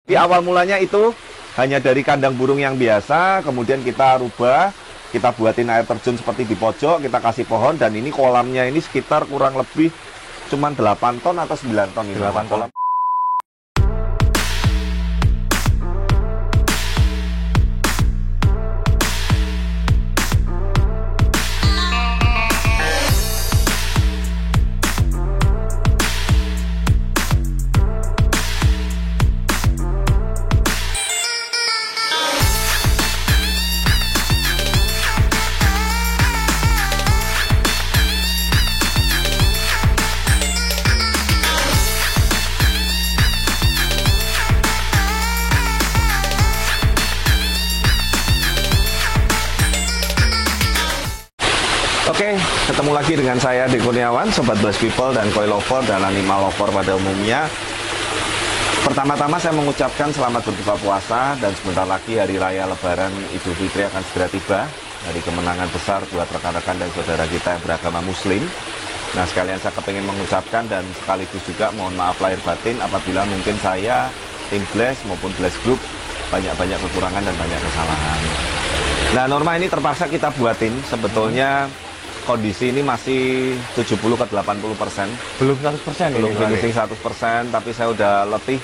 Di awal mulanya itu hanya dari kandang burung yang biasa, kemudian kita rubah, kita buatin air terjun seperti di pojok, kita kasih pohon, dan ini kolamnya ini sekitar kurang lebih cuman 8 ton atau 9 ton ini. 8 ton. Oke, ketemu lagi dengan saya Ade Kurniawan, Sobat Blast People dan Koi Lover dan Animal Lover pada umumnya. Pertama-tama saya mengucapkan selamat berbuka puasa dan sebentar lagi Hari Raya Lebaran Idul Fitri akan segera tiba. Hari kemenangan besar buat rekan-rekan dan saudara kita yang beragama Muslim. Nah, sekalian saya kepingin mengucapkan dan sekaligus juga mohon maaf lahir batin apabila mungkin saya, tim Blast maupun Blast Group banyak-banyak kekurangan dan banyak kesalahan. Nah, Norma ini terpaksa kita buatin sebetulnya. Kondisi ini masih 70 ke 80%. Belum 100% Belum ini, finishing 100%, tapi saya udah letih.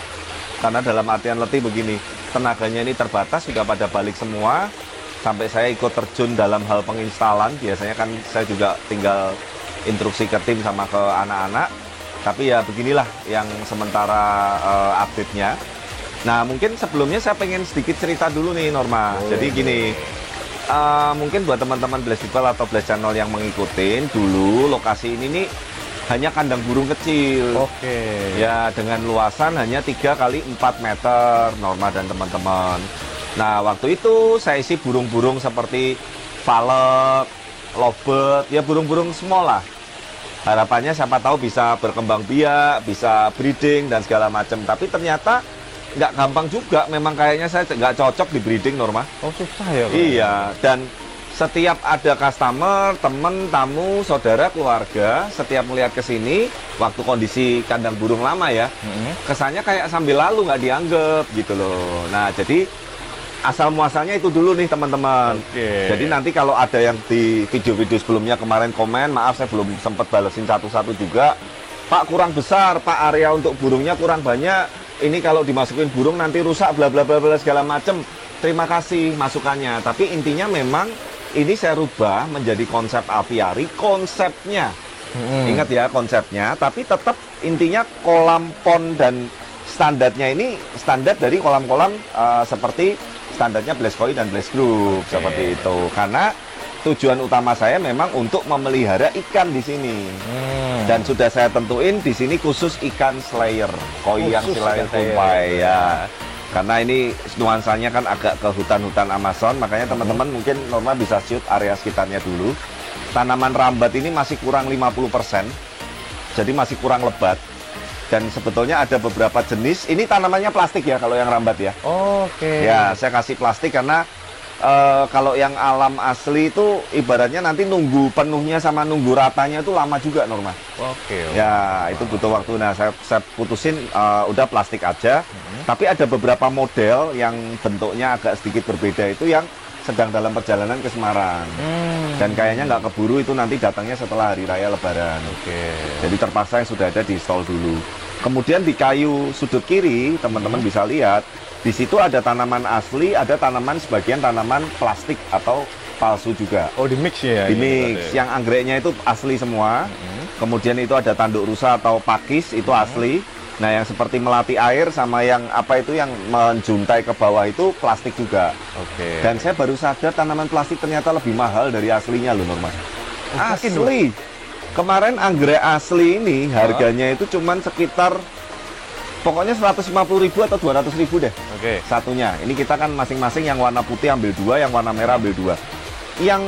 Karena dalam artian letih begini, tenaganya ini terbatas, sudah pada balik semua. Sampai saya ikut terjun dalam hal penginstalan. Biasanya kan saya juga tinggal instruksi ke tim sama ke anak-anak. Tapi ya beginilah yang sementara update-nya. Nah, mungkin sebelumnya saya pengen sedikit cerita dulu nih, Norma. Jadi gini, mungkin buat teman-teman Blast People atau Blast Channel yang mengikutin dulu, lokasi ini nih hanya kandang burung kecil. Oke. Ya, dengan luasan hanya 3 kali 4 meter, Norma dan teman-teman. Nah, waktu itu saya isi burung-burung seperti valek, lovebird, ya burung-burung semua lah. Harapannya siapa tahu bisa berkembang biak, bisa breeding dan segala macam. Tapi ternyata nggak gampang juga, memang kayaknya saya nggak cocok di breeding, Norma. Oh, susah ya, Pak? Iya, dan setiap ada customer, temen, tamu, saudara, keluarga, setiap melihat ke sini, waktu kondisi kandang burung lama ya, kesannya kayak sambil lalu, nggak dianggap gitu loh. Nah, jadi asal muasalnya itu dulu nih teman-teman. Jadi nanti kalau ada yang di video-video sebelumnya kemarin komen, maaf saya belum sempat balesin satu-satu juga. Pak, kurang besar, Pak, area untuk burungnya kurang banyak. Ini kalau dimasukin burung nanti rusak bla bla bla bla segala macem. Terima kasih masukannya. Tapi intinya memang ini saya rubah menjadi konsep aviari, konsepnya. Ingat ya konsepnya, tapi tetap intinya kolam pond dan standarnya ini standar dari kolam-kolam seperti standarnya Blast Koi dan Blast Group. Seperti itu. Karena tujuan utama saya memang untuk memelihara ikan di sini. Dan sudah saya tentuin di sini khusus ikan slayer, koi yang selain tumpai ya. Karena ini nuansanya kan agak ke hutan-hutan Amazon, makanya teman-teman mungkin Norma bisa shoot area sekitarnya dulu. Tanaman rambat ini masih kurang 50%. Jadi masih kurang lebat. Dan sebetulnya ada beberapa jenis, ini tanamannya plastik ya kalau yang rambat ya. Oke. Ya, saya kasih plastik karena kalau yang alam asli itu ibaratnya nanti nunggu penuhnya sama nunggu ratanya itu lama juga, Norma. Oke. Ya, itu butuh waktu. Nah, saya putusin udah plastik aja. Tapi ada beberapa model yang bentuknya agak sedikit berbeda itu yang sedang dalam perjalanan ke Semarang. Dan kayaknya nggak keburu, itu nanti datangnya setelah Hari Raya Lebaran. Oke. Jadi terpaksa yang sudah ada di stall dulu. Kemudian di kayu sudut kiri, teman-teman bisa lihat, di situ ada tanaman asli, ada tanaman sebagian tanaman plastik atau palsu juga. Oh, di mix ya? Di mix, yang anggreknya itu asli semua. Kemudian itu ada tanduk rusa atau pakis, itu asli. Nah, yang seperti melati air sama yang apa itu yang menjuntai ke bawah itu plastik juga. Oke. Dan saya baru sadar tanaman plastik ternyata lebih mahal dari aslinya loh, Norma. Asli. Kemarin anggrek asli ini harganya itu cuman sekitar pokoknya 150.000 atau 200.000 deh. Oke. Satunya. Ini kita kan masing-masing yang warna putih ambil 2, yang warna merah ambil 2. Yang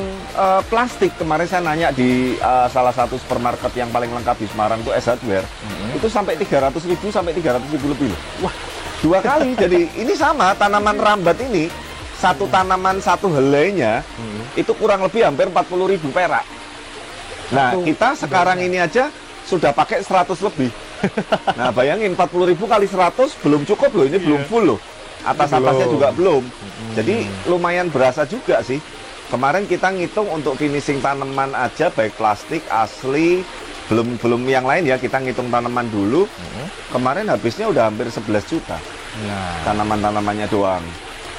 plastik kemarin saya nanya di salah satu supermarket yang paling lengkap di Semarang itu S Hardware. Itu sampai 300.000 sampai 300.000 lebih loh. Wah, 2 kali. Jadi ini sama tanaman rambat ini, satu tanaman satu helainya itu kurang lebih hampir 40.000 perak. Nah, kita sekarang ini aja sudah pakai 100 lebih. Nah, bayangin 40.000 kali 100 belum cukup loh, ini belum full loh. Atas-atasnya juga belum. Jadi lumayan berasa juga sih. Kemarin kita ngitung untuk finishing tanaman aja, baik plastik, asli, belum yang lain ya, kita ngitung tanaman dulu. Kemarin habisnya udah hampir 11 juta. Nah, Tanaman-tanamannya doang.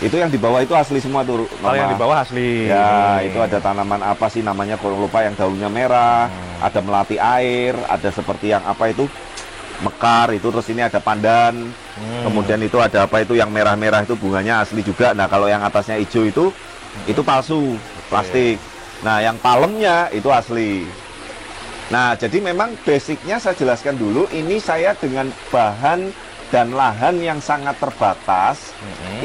Itu yang di bawah itu asli semua tuh. kalau yang di bawah asli. Ya, itu ada tanaman apa sih namanya, kurang lupa, yang daunnya merah, ada melati air, ada seperti yang apa itu, mekar itu, terus ini ada pandan. Kemudian itu ada apa itu yang merah-merah itu bunganya asli juga. Nah, kalau yang atasnya hijau itu palsu, plastik. Nah, yang palemnya itu asli. Nah, jadi memang basicnya saya jelaskan dulu, ini saya dengan bahan dan lahan yang sangat terbatas.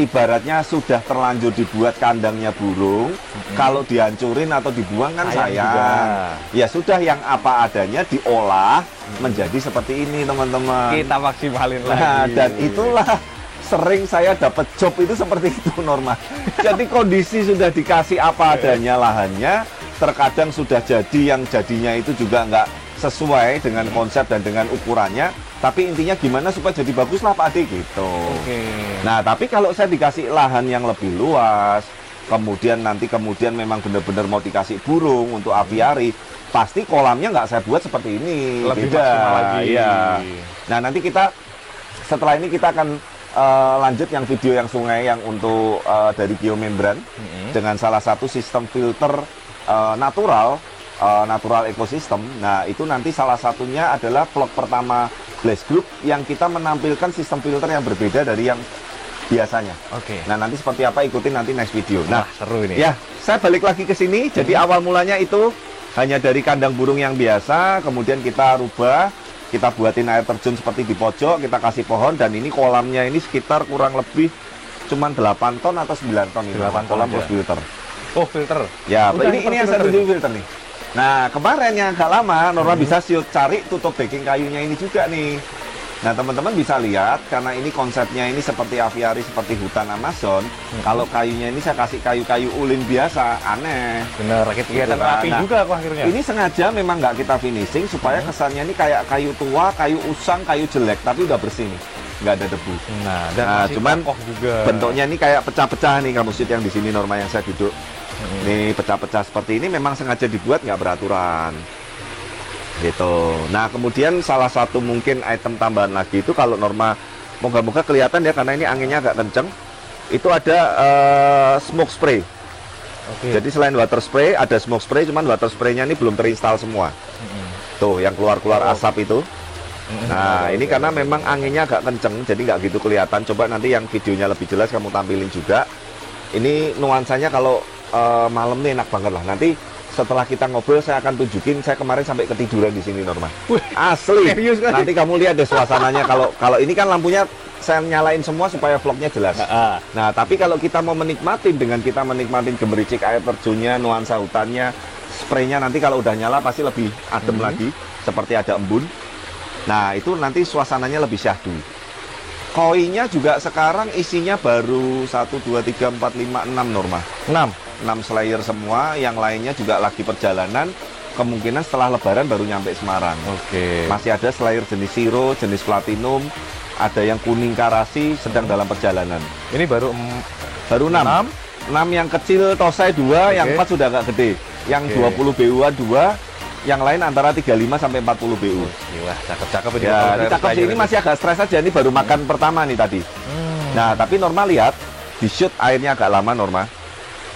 Ibaratnya sudah terlanjur dibuat kandangnya burung. Kalau dihancurin atau dibuang kan sayang. Ya sudah, yang apa adanya diolah menjadi seperti ini, teman-teman. Kita maksimalin Nah, lagi. dan itulah sering saya dapat job itu seperti itu, Norma. Jadi kondisi sudah dikasih apa adanya lahannya, terkadang sudah jadi yang jadinya itu juga nggak sesuai dengan konsep dan dengan ukurannya. Tapi intinya gimana supaya jadi bagus lah Pak Ade gitu. Nah, tapi kalau saya dikasih lahan yang lebih luas, kemudian memang benar-benar mau dikasih burung untuk aviari, pasti kolamnya nggak saya buat seperti ini. Lebih beda maksimal lagi. Iya. Nah, nanti setelah ini kita akan lanjut yang video yang sungai yang untuk dari geomembran dengan salah satu sistem filter natural ekosistem. Nah, itu nanti salah satunya adalah vlog pertama Blaze Group yang kita menampilkan sistem filter yang berbeda dari yang biasanya. Nah, nanti seperti apa ikutin nanti next video. Nah, seru ini. Ya, saya balik lagi ke sini. Jadi awal mulanya itu hanya dari kandang burung yang biasa, kemudian kita rubah, kita buatin air terjun seperti di pojok, kita kasih pohon, dan ini kolamnya ini sekitar kurang lebih cuman 8 ton atau 9 ton ini. 8 ton kolam aja. plus filter. Oh, filter. Ya, Udah ini yang saya tunjukin filter nih. Nah, kemarin yang agak lama, Norma bisa cari tutup backing kayunya ini juga nih. Nah, teman-teman bisa lihat, karena ini konsepnya ini seperti aviari, seperti hutan Amazon. Kalau kayunya ini saya kasih kayu-kayu ulin biasa, aneh. Bener, kelihatan rapi Nah, juga kok akhirnya. Ini sengaja memang nggak kita finishing supaya kesannya ini kayak kayu tua, kayu usang, kayu jelek, tapi udah bersih nih, nggak ada debu. Nah, dan Nah, masih cuman kokoh juga. Bentuknya ini kayak pecah-pecah nih, kamu yang di sini Norma yang saya duduk. Nih pecah-pecah seperti ini memang sengaja dibuat nggak beraturan. Gitu. Nah, kemudian salah satu mungkin item tambahan lagi itu kalau Norma, moga-moga kelihatan ya karena ini anginnya agak kenceng. Itu ada smoke spray. Jadi selain water spray ada smoke spray, cuman water spraynya ini belum terinstall semua. Tuh yang keluar-keluar asap itu. Nah, ini karena memang anginnya agak kenceng, jadi nggak gitu kelihatan. Coba nanti yang videonya lebih jelas kamu tampilin juga. Ini nuansanya kalau malam nih enak banget lah. Nanti setelah kita ngobrol saya akan tunjukin. Saya kemarin sampai ketiduran di sini Norma. Asli. Serius kan? Nanti kamu lihat deh suasananya. Kalau ini kan lampunya saya nyalain semua supaya vlognya jelas. Nah, tapi kalau kita mau menikmatin dengan kita menikmatin gemericik air terjunnya, nuansa hutannya, spraynya nanti kalau udah nyala pasti lebih adem lagi, seperti ada embun. Nah, itu nanti suasananya lebih syahdu. Koinya juga sekarang isinya baru 1, 2, 3, 4, 5, 6 Norma. 6 slayer semua, yang lainnya juga lagi perjalanan. Kemungkinan setelah lebaran baru nyampe Semarang. Masih ada slayer jenis Zero, jenis Platinum, ada yang kuning karasi sedang dalam perjalanan. Ini baru 6. 6 yang kecil Tosai 2, yang 4 sudah agak gede. Yang 20 BU-an 2, yang lain antara 35 sampai 40 BU. Wah, cakep-cakep ini. Ya, ini cakep sih. Ini masih agak stres aja. Ini baru makan pertama nih tadi. Nah, tapi Norma lihat, di shoot airnya agak lama Norma.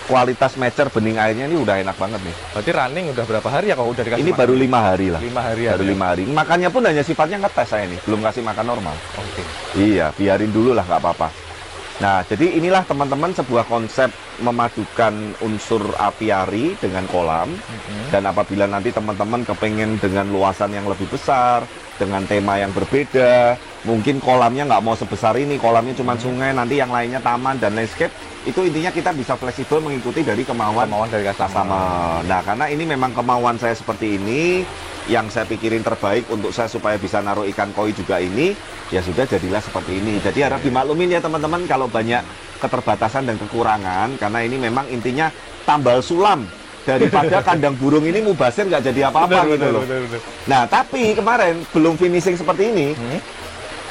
Kualitas mecer bening airnya ini udah enak banget nih. Berarti running udah berapa hari ya kalau udah dikasih Ini makan? baru 5 hari lah. 5 hari Baru 5 hari. Makannya pun hanya sifatnya ngetes saya ini. Belum kasih makan normal. Iya, biarin dulu lah, nggak apa-apa. Nah, jadi inilah teman-teman sebuah konsep memadukan unsur apiari dengan kolam. Dan apabila nanti teman-teman kepengen dengan luasan yang lebih besar, dengan tema yang berbeda, mungkin kolamnya nggak mau sebesar ini, kolamnya cuma sungai, nanti yang lainnya taman dan landscape, itu intinya kita bisa fleksibel mengikuti dari kemauan dari customer. Nah, karena ini memang kemauan saya seperti ini, yang saya pikirin terbaik untuk saya supaya bisa naruh ikan koi juga ini, ya sudah jadilah seperti ini. Jadi harap dimaklumin ya teman-teman kalau banyak keterbatasan dan kekurangan, karena ini memang intinya tambal sulam daripada kandang burung ini mubazir nggak jadi apa-apa gitu loh. Nah, tapi kemarin belum finishing seperti ini.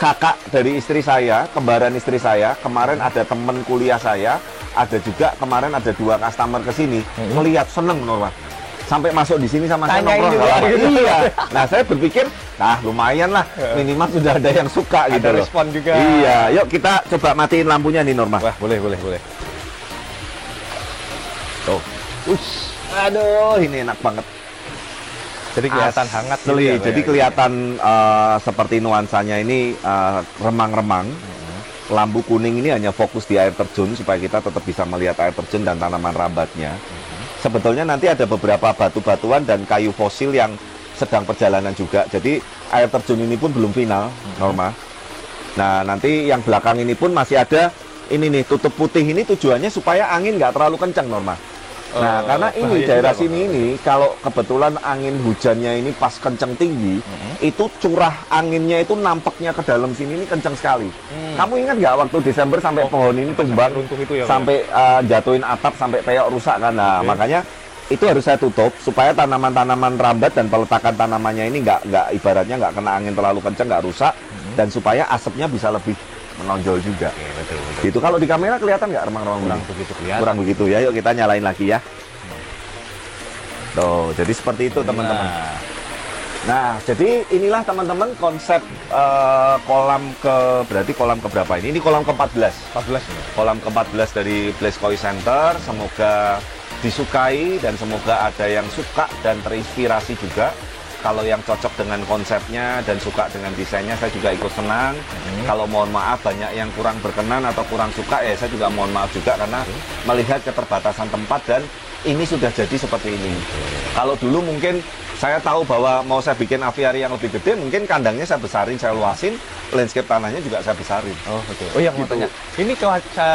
Kakak dari istri saya, kembaran istri saya, kemarin ada temen kuliah saya, ada juga kemarin ada 2 customer ke sini, melihat seneng Norma. Sampai masuk di sini sama saya Tanyain nongkrong. juga gitu. Iya. Nah, saya berpikir, lumayan lah, minimal sudah ada yang suka gitu Ada loh. respon juga. Iya, yuk kita coba matiin lampunya nih Norma. Wah, boleh. Tuh. Aduh, ini enak banget. Jadi kelihatan hangat gitu Asli, ya, Pak, jadi ya? kelihatan seperti nuansanya ini remang-remang. Lampu kuning ini hanya fokus di air terjun supaya kita tetap bisa melihat air terjun dan tanaman rambatnya. Sebetulnya nanti ada beberapa batu-batuan dan kayu fosil yang sedang perjalanan juga. Jadi air terjun ini pun belum final, Norma. Nah, nanti yang belakang ini pun masih ada ini nih, tutup putih ini tujuannya supaya angin nggak terlalu kencang, Norma. Nah, karena ini daerah sini ini kalau kebetulan angin hujannya ini pas kencang tinggi, itu curah anginnya itu nampaknya ke dalam sini ini kencang sekali. Kamu ingat nggak waktu Desember sampai pohon ini tumbang, runtuh itu ya, sampai jatuhin atap sampai peyok rusak kan? Nah, makanya itu harus saya tutup supaya tanaman-tanaman rambat dan peletakan tanamannya ini nggak ibaratnya nggak kena angin terlalu kencang, nggak rusak, dan supaya asapnya bisa lebih menonjol juga. Oke, betul. Itu kalau di kamera kelihatan nggak remang-remang? Kurang begitu kelihatan. Kurang begitu ya. Yuk kita nyalain lagi ya. Tuh, jadi seperti itu teman-teman. Nah, jadi inilah teman-teman konsep berarti kolam keberapa ini? Ini kolam ke-14. 14 ini. Kolam ke-14 dari Blaze Koi Center. Semoga disukai dan semoga ada yang suka dan terinspirasi juga. Kalau yang cocok dengan konsepnya dan suka dengan desainnya, saya juga ikut senang. Kalau mohon maaf banyak yang kurang berkenan atau kurang suka, ya saya juga mohon maaf juga karena melihat keterbatasan tempat dan ini sudah jadi seperti ini. Kalau dulu mungkin saya tahu bahwa mau saya bikin aviari yang lebih gede, mungkin kandangnya saya besarin, saya luasin, landscape tanahnya juga saya besarin. Oh, betul. Oh, yang mau Gitu. tanya. Ini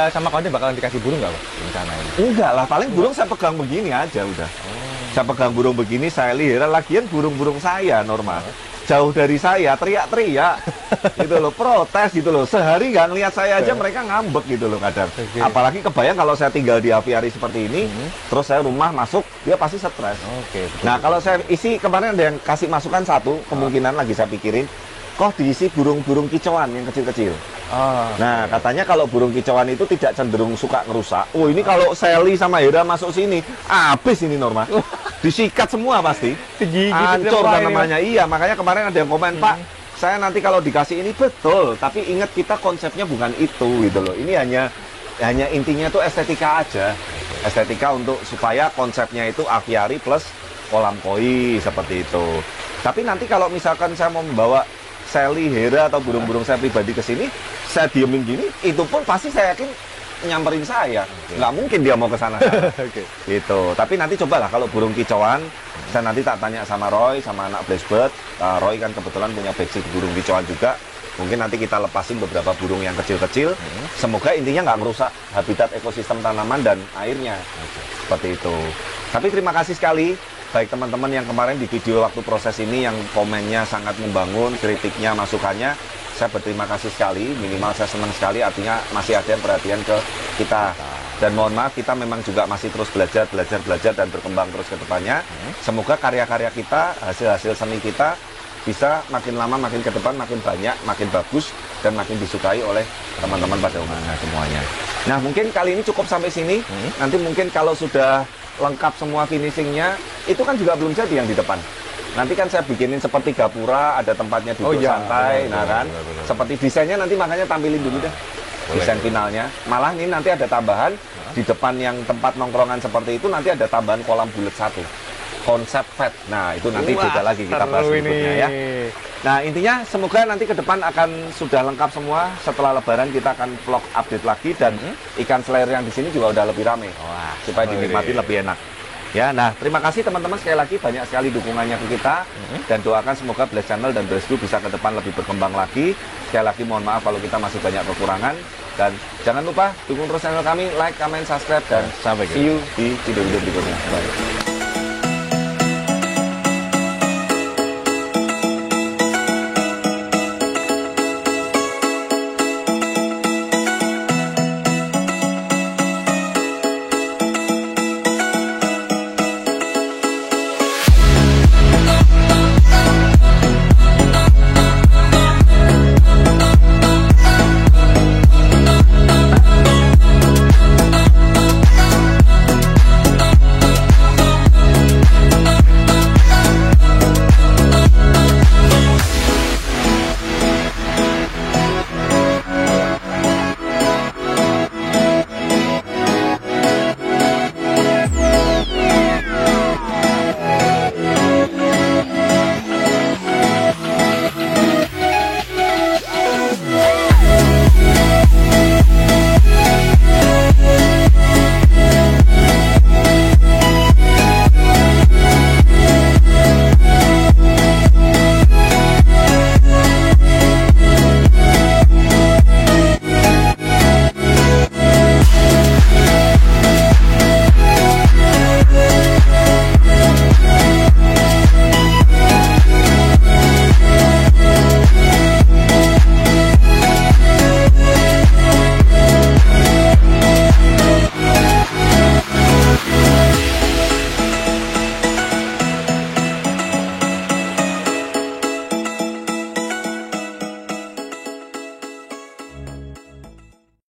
sama kawannya bakalan dikasih burung nggak, Pak? Rencana ini. Enggak lah, paling burung saya pegang begini aja udah. Saya pegang burung begini, saya lihat lagian burung-burung saya normal. Jauh dari saya, teriak-teriak gitu loh, protes gitu loh. Sehari nggak ngelihat saya aja mereka ngambek gitu loh kadang. Apalagi kebayang kalau saya tinggal di aviari seperti ini, terus saya rumah masuk, dia pasti stres. Oke, betul. Nah, kalau saya isi kemarin ada yang kasih masukan satu, kemungkinan lagi saya pikirin, kok diisi burung-burung kicauan yang kecil-kecil. Nah, katanya kalau burung kicauan itu tidak cenderung suka ngerusak. Oh, ini kalau Sally sama Hera masuk sini, habis ini Norma. Disikat semua pasti. Hancur tanamannya. Iya, makanya kemarin ada yang komen, Pak, saya nanti kalau dikasih ini betul, tapi ingat kita konsepnya bukan itu gitu loh. Ini hanya intinya tuh estetika aja. Estetika untuk supaya konsepnya itu aviari plus kolam koi seperti itu. Tapi nanti kalau misalkan saya mau membawa Sally, Hera atau burung-burung saya pribadi ke sini, saya diemin gini, itu pun pasti saya yakin nyamperin saya. Nggak mungkin dia mau ke sana. Gitu. Tapi nanti cobalah kalau burung kicauan, saya nanti tak tanya sama Roy, sama anak Blazebird. Roy kan kebetulan punya basic burung kicauan juga. Mungkin nanti kita lepasin beberapa burung yang kecil-kecil. Semoga intinya nggak merusak habitat ekosistem tanaman dan airnya. Seperti itu. Tapi terima kasih sekali. Baik teman-teman yang kemarin di video waktu proses ini yang komennya sangat membangun, kritiknya, masukannya, saya berterima kasih sekali, minimal saya senang sekali, artinya masih ada yang perhatian ke kita. Dan mohon maaf, kita memang juga masih terus belajar dan berkembang terus ke depannya. Semoga karya-karya kita, hasil-hasil seni kita bisa makin lama, makin ke depan, makin banyak, makin bagus, dan makin disukai oleh teman-teman pada umumnya semuanya. Nah, mungkin kali ini cukup sampai sini. Nanti mungkin kalau sudah lengkap semua finishingnya, itu kan juga belum jadi yang di depan. Nanti kan saya bikinin seperti gapura, ada tempatnya duduk santai, benar. Seperti desainnya nanti makanya tampilin dulu deh. Desain finalnya. Malah ini nanti ada tambahan di depan yang tempat nongkrongan seperti itu, nanti ada tambahan kolam bulat satu. Konsep pet. Nah, itu nanti beda lagi kita bahas berikutnya ya. Nah, intinya semoga nanti ke depan akan sudah lengkap semua. Setelah lebaran kita akan vlog update lagi dan ikan slayer yang di sini juga udah lebih rame. Supaya dinikmati lebih enak. Ya, nah terima kasih teman-teman sekali lagi banyak sekali dukungannya ke kita dan doakan semoga Blaze Channel dan Blaze Group bisa ke depan lebih berkembang lagi. Sekali lagi mohon maaf kalau kita masih banyak kekurangan dan jangan lupa dukung terus channel kami, like, comment, subscribe dan sampai see you di video-video berikutnya. Bye.